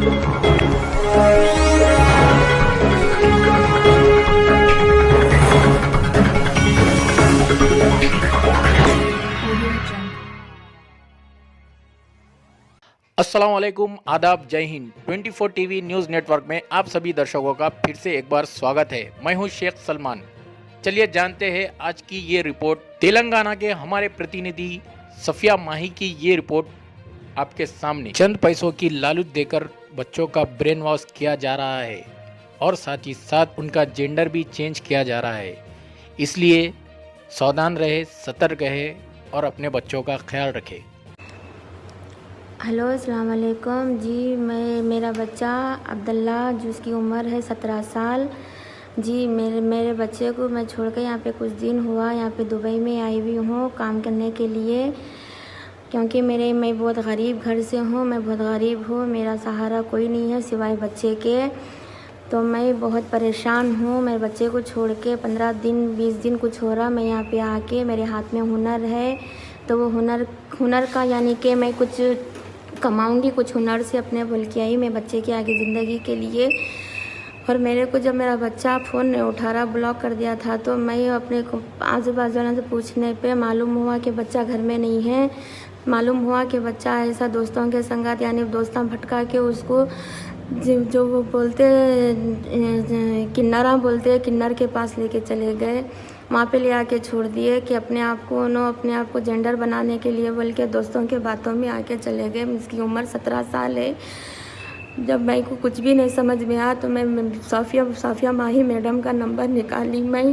अस्सलाम वालेकुम, आदाब, जय हिंद। 24 टीवी न्यूज़ नेटवर्क में आप सभी दर्शकों का फिर से एक बार स्वागत है। मैं हूं शेख सलमान। चलिए जानते हैं आज की ये रिपोर्ट। तेलंगाना के हमारे प्रतिनिधि सफिया माही की ये रिपोर्ट आपके सामने। चंद पैसों की लालच देकर बच्चों का ब्रेन वॉश किया जा रहा है और साथ ही साथ उनका जेंडर भी चेंज किया जा रहा है। इसलिए सावधान रहे, सतर्क रहे और अपने बच्चों का ख्याल रखें। हेलो, अस्सलाम वालेकुम जी। मेरा बच्चा अब्दुल्ला, जिसकी उम्र है 17 साल जी। मेरे बच्चे को मैं छोड़ कर यहाँ पे कुछ दिन हुआ, यहाँ पे दुबई में आई हुई हूँ काम करने के लिए, क्योंकि मैं बहुत गरीब घर से हूँ। मैं बहुत गरीब हूँ, मेरा सहारा कोई नहीं है सिवाय बच्चे के। तो मैं बहुत परेशान हूँ। मेरे बच्चे को छोड़ के 15 दिन 20 दिन कुछ हो रहा। मैं यहाँ पे आके मेरे हाथ में हुनर है, तो वो हुनर का यानी कि मैं कुछ कमाऊंगी, कुछ हुनर से अपने बोल के आई मैं बच्चे की आगे ज़िंदगी के लिए। और मेरे को जब मेरा बच्चा फ़ोन नहीं उठा रहा, ब्लॉक कर दिया था, तो मैं अपने आजू बाजू वालों से पूछने पे मालूम हुआ कि बच्चा घर में नहीं है। मालूम हुआ कि बच्चा ऐसा दोस्तों के संगत यानी दोस्तां भटका के उसको जो वो बोलते किन्नरा बोलते हैं, किन्नर के पास लेके चले गए। वहाँ पे ले आके छोड़ दिए कि अपने आप को जेंडर बनाने के लिए बोल के दोस्तों के बातों में आके चले गए। इसकी उम्र 17 साल है। जब मैं को कुछ भी नहीं समझ में आया तो मैं साफिया माही मैडम का नंबर निकाली। मैं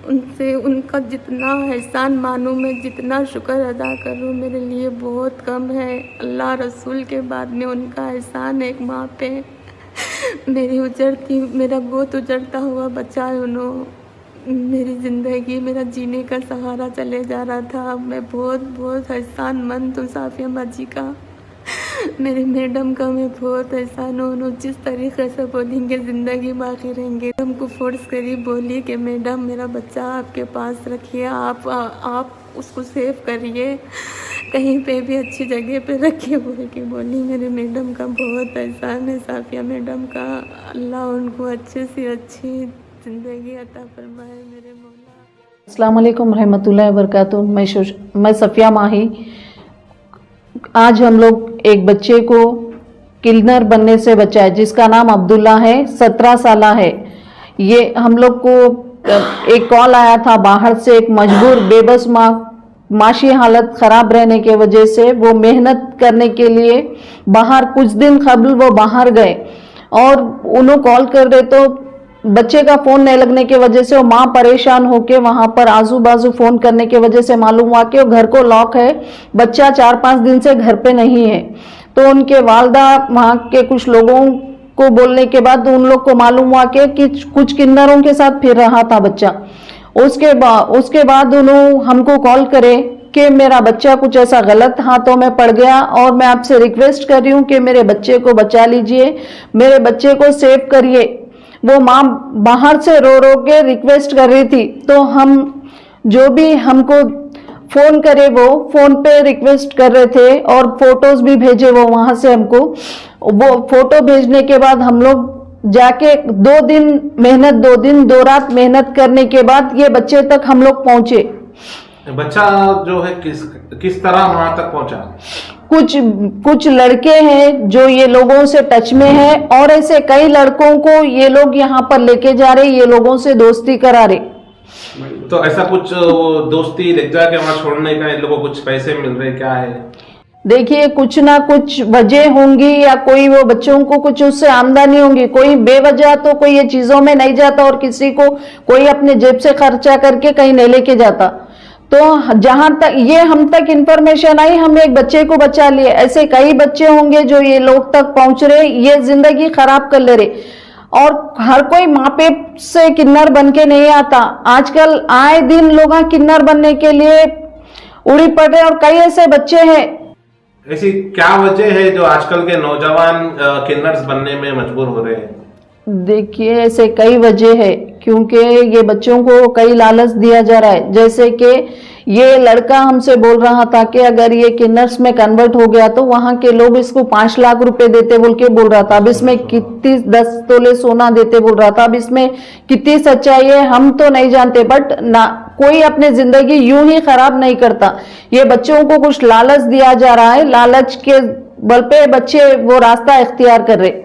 उनसे उनका जितना एहसान मानूँ, मैं जितना शुक्र अदा करूँ, मेरे लिए बहुत कम है। अल्लाह रसूल के बाद में उनका एहसान एक माँ पे। मेरा बहुत उजड़ता हुआ बच्चा है। मेरी ज़िंदगी, मेरा जीने का सहारा चले जा रहा था। मैं बहुत एहसानमंद हूँ साफिया माँ जी का, मेरी मैडम का मैं बहुत एहसान हूँ। जिस तरीके से बोलेंगे ज़िंदगी बाकी रहेंगे। हमको फोर्स करी, बोली कि मैडम मेरा बच्चा आपके पास रखिए, आप उसको सेव करिए, कहीं पे भी अच्छी जगह पे रखिए बोल के बोली। मेरे मैडम का बहुत एहसान है साफिया मैडम का। अल्लाह उनको अच्छे से अच्छी ज़िंदगी अता फरमाए मेरे मौला। अस्सलाम वालेकुम रहमतुल्लाहि व बरकातुहू। मैं सफिया माही। आज हम लोग एक बच्चे को किन्नर बनने से बचाए, जिसका नाम अब्दुल्ला है, 17 साल है। ये हम लोग को एक कॉल आया था बाहर से, एक मजबूर बेबस माशी हालत ख़राब रहने के वजह से वो मेहनत करने के लिए बाहर कुछ दिन कबल वो बाहर गए और उन्होंने कॉल कर रहे तो बच्चे का फ़ोन नहीं लगने की वजह से वो माँ परेशान होके वहाँ पर आजू बाजू फ़ोन करने की वजह से मालूम हुआ कि वो घर को लॉक है, बच्चा 4-5 दिन से घर पे नहीं है। तो उनके वालदा वहाँ के कुछ लोगों को बोलने के बाद उन लोग को मालूम हुआ कि कुछ किन्नरों के साथ फिर रहा था बच्चा। उसके बाद उन्होंने हमको कॉल करे कि मेरा बच्चा कुछ ऐसा गलत हाथों में पड़ गया और मैं आपसे रिक्वेस्ट कर रही हूँ कि मेरे बच्चे को बचा लीजिए, मेरे बच्चे को सेव करिए। वो माँ बाहर से रो के रिक्वेस्ट कर रही थी। तो हम जो भी हमको फ़ोन करे वो फ़ोन पे रिक्वेस्ट कर रहे थे और फोटोज़ भी भेजे वो वहाँ से हमको। वो फोटो भेजने के बाद हम लोग जाके 2 दिन 2 रात मेहनत करने के बाद ये बच्चे तक हम लोग पहुँचे। बच्चा जो है किस तरह वहां तक पहुंचा? कुछ लड़के हैं जो ये लोगों से टच में है और ऐसे कई लड़कों को ये लोग यहाँ पर लेके जा रहे, ये लोगों से दोस्ती करा रहे। तो ऐसा कुछ वो दोस्ती ले जाके वहां छोड़ने का इन लोगों को कुछ पैसे मिल रहे, क्या है? देखिए, कुछ ना कुछ वजह होंगी या कोई वो बच्चों को कुछ उससे आमदनी होंगी। कोई बेवजह तो कोई ये चीजों में नहीं जाता और किसी को कोई अपने जेब से खर्चा करके कहीं नहीं लेके जाता। तो जहां तक ये हम तक इंफॉर्मेशन आई, हम एक बच्चे को बचा लिए। ऐसे कई बच्चे होंगे जो ये लोग तक पहुंच रहे, ये जिंदगी खराब कर ले रहे। और हर कोई माँ पे से किन्नर बन के नहीं आता। आजकल आए दिन लोग किन्नर बनने के लिए उड़ी पड़ रहे और कई ऐसे बच्चे हैं। ऐसी क्या वजह है जो आजकल के नौजवान किन्नर्स बनने में मजबूर हो रहे हैं? देखिए, ऐसे कई वजह है, क्योंकि ये बच्चों को कई लालच दिया जा रहा है। जैसे कि ये लड़का हमसे बोल रहा था कि अगर ये किन्नर्स में कन्वर्ट हो गया तो वहां के लोग इसको 5 लाख रुपए देते बोल के बोल रहा था। अब इसमें कितनी 10 तोले सोना देते बोल रहा था। अब इसमें कितनी सच्चाई है हम तो नहीं जानते, बट ना कोई अपनी जिंदगी यूं ही खराब नहीं करता। ये बच्चों को कुछ लालच दिया जा रहा है, लालच के बल पे बच्चे वो रास्ता इख्तियार कर रहे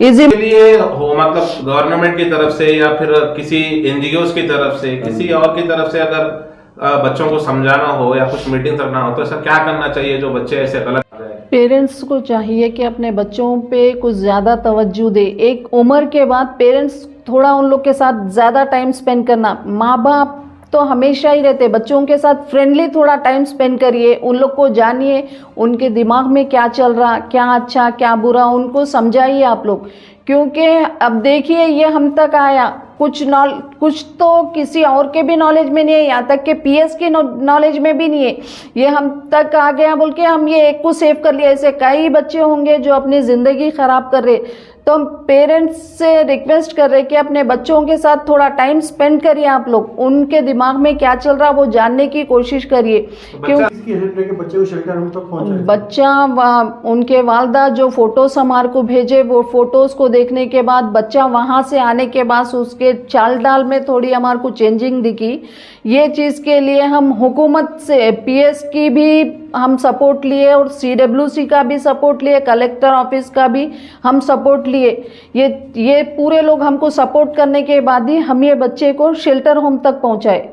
इजी के लिए हो, मतलब गवर्नमेंट की तरफ से या फिर किसी एनजीओ की तरफ से, किसी और की तरफ से अगर बच्चों को समझाना हो या कुछ मीटिंग करना हो तो ऐसा क्या करना चाहिए जो बच्चे ऐसे गलत कर रहे हैं? पेरेंट्स को चाहिए कि अपने बच्चों पे कुछ ज़्यादा तवज्जो दे। एक उम्र के बाद पेरेंट्स थोड़ा उन लोग के साथ ज़्यादा टाइम स्पेंड करना। माँ बाप तो हमेशा ही रहते, बच्चों के साथ फ्रेंडली थोड़ा टाइम स्पेंड करिए, उन लोग को जानिए, उनके दिमाग में क्या चल रहा, क्या अच्छा क्या बुरा, उनको समझाइए आप लोग। क्योंकि अब देखिए ये हम तक आया, कुछ तो किसी और के भी नॉलेज में नहीं है, यहाँ तक कि पीएस की नॉलेज में भी नहीं है, ये हम तक आ गया बोल के हम ये एक को सेव कर लिया। ऐसे कई बच्चे होंगे जो अपनी ज़िंदगी ख़राब कर रहे। तो हम पेरेंट्स से रिक्वेस्ट कर रहे कि अपने बच्चों के साथ थोड़ा टाइम स्पेंड करिए आप लोग, उनके दिमाग में क्या चल रहा वो जानने की कोशिश करिए। क्योंकि बच्चे को शेल्टर होम तक पहुंचाए। बच्चा उनके वालदा जो फोटोज हमारे को भेजे, वो फोटोज को देखने के बाद बच्चा वहां से आने के बाद उसके चाल डाल में थोड़ी हमारे को चेंजिंग दिखी। ये चीज़ के लिए हम हुकूमत से पीएस की भी हम सपोर्ट लिए और सीडब्ल्यूसी का भी सपोर्ट लिए, कलेक्टर ऑफिस का भी हम सपोर्ट लिए। ये पूरे लोग हमको सपोर्ट करने के बाद ही हम ये बच्चे को शेल्टर होम तक पहुंचाए।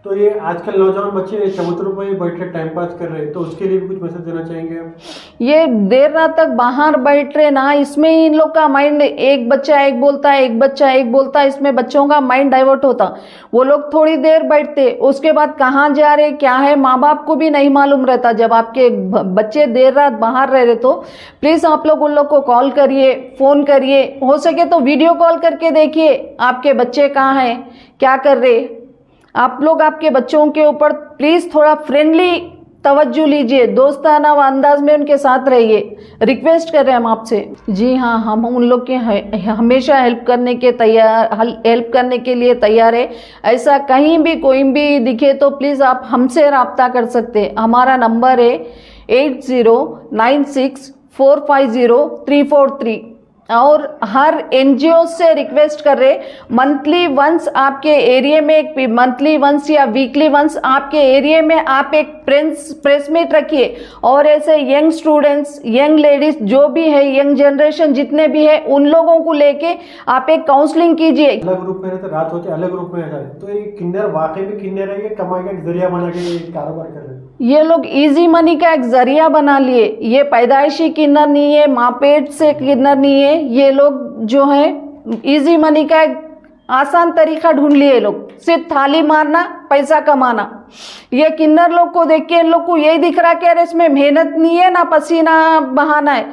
तो ये आजकल नौजवान बच्चे चबूतरों पर ही बैठ के टाइम पास कर रहे हैं, तो उसके लिए भी कुछ मैसेज देना चाहेंगे आप? ये देर रात तक बाहर बैठ रहे ना, इसमें इन लोग का माइंड, एक बच्चा एक बोलता है, एक बच्चा एक बोलता है, इसमें बच्चों का माइंड डाइवर्ट होता। वो लोग थोड़ी देर बैठते, उसके बाद कहाँ जा रहे क्या है माँ बाप को भी नहीं मालूम रहता। जब आपके बच्चे देर रात बाहर रह रहे तो प्लीज आप लोग उन लोग को कॉल करिए, फोन करिए, हो सके तो वीडियो कॉल करके देखिए आपके बच्चे कहाँ हैं, क्या कर रहे। आप लोग आपके बच्चों के ऊपर प्लीज थोड़ा फ्रेंडली तवज्जो लीजिए, दोस्ताना अंदाज में उनके साथ रहिए, रिक्वेस्ट कर रहे हैं हम आपसे। जी हाँ, हम उन लोग के हमेशा हेल्प करने के लिए तैयार है। ऐसा कहीं भी कोई भी दिखे तो प्लीज़ आप हमसे रब्ता कर सकते हैं। हमारा नंबर है 8096450343। और हर एनजीओ से रिक्वेस्ट कर रहे, मंथली वंस आपके एरिया में, मंथली वंस या वीकली वंस आपके एरिया में आप एक प्रेस मीट रखिए और ऐसे यंग स्टूडेंट्स, यंग लेडीज जो भी है, यंग जनरेशन जितने भी है, उन लोगों को लेके आप एक काउंसलिंग कीजिए। अलग ग्रुप में रहते, रात होते अलग ग्रुप में रहते, तो ये किन्नर वाकई में किन्नर है, ये कमाई का एक जरिया बना के कारोबार कर रहे हैं। ये लोग इजी मनी का एक जरिया बना लिए। ये पैदाइशी किन्नर नहीं है, माँ पेट से किन्नर नहीं है। ये लोग जो है इजी मनी का एक आसान तरीका ढूंढ लिए लोग, सिर्फ थाली मारना, पैसा कमाना। ये किन्नर लोग को देख के इन लोग को यही दिख रहा कि अरे इसमें मेहनत नहीं है, ना पसीना बहाना है,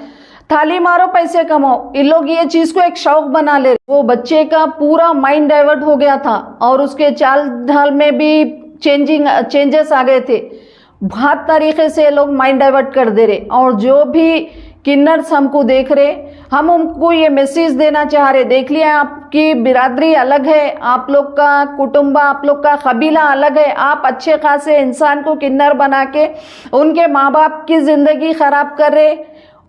थाली मारो पैसे कमाओ। इन लोग ये चीज को एक शौक बना ले। वो बच्चे का पूरा माइंड डाइवर्ट हो गया था और उसके चाल ढाल में भी चेंजेस आ गए थे। बहुत तरीके से लोग माइंड डाइवर्ट कर दे रहे। और जो भी किन्नर्स हमको देख रहे, हम उनको ये मैसेज देना चाह रहे, देख लिया आपकी बिरादरी अलग है, आप लोग का कुटुंबा, आप लोग का कबीला अलग है, आप अच्छे खासे इंसान को किन्नर बना के उनके माँ बाप की जिंदगी खराब कर रहे,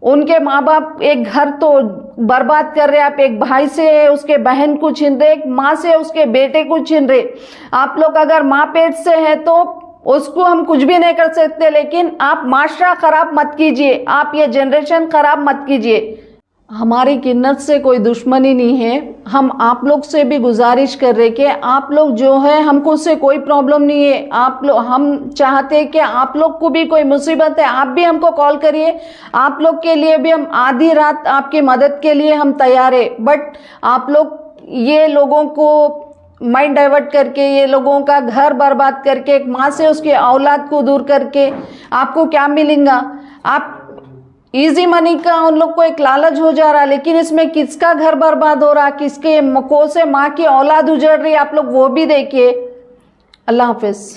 उनके माँ बाप एक घर तो बर्बाद कर रहे, आप एक भाई से उसके बहन को छीन रहे, एक माँ से उसके बेटे को छीन रहे। आप लोग अगर माँ पेट से है तो उसको हम कुछ भी नहीं कर सकते, लेकिन आप माशरा खराब मत कीजिए, आप ये जनरेशन खराब मत कीजिए। हमारी किन्नत से कोई दुश्मनी नहीं है। हम आप लोग से भी गुजारिश कर रहे कि आप लोग जो है, हमको उससे कोई प्रॉब्लम नहीं है। आप लोग, हम चाहते हैं कि आप लोग को भी कोई मुसीबत है, आप भी हमको कॉल करिए। आप लोग के लिए भी हम आधी रात आपकी मदद के लिए हम तैयार है। बट आप लोग ये लोगों को माइंड डाइवर्ट करके, ये लोगों का घर बर्बाद करके, एक माँ से उसके औलाद को दूर करके आपको क्या मिलेगा? आप इजी मनी का उन लोग को एक लालच हो जा रहा है, लेकिन इसमें किसका घर बर्बाद हो रहा, किसके मको से माँ की औलाद उजड़ रही, आप लोग वो भी देखिए। अल्लाह हाफिज।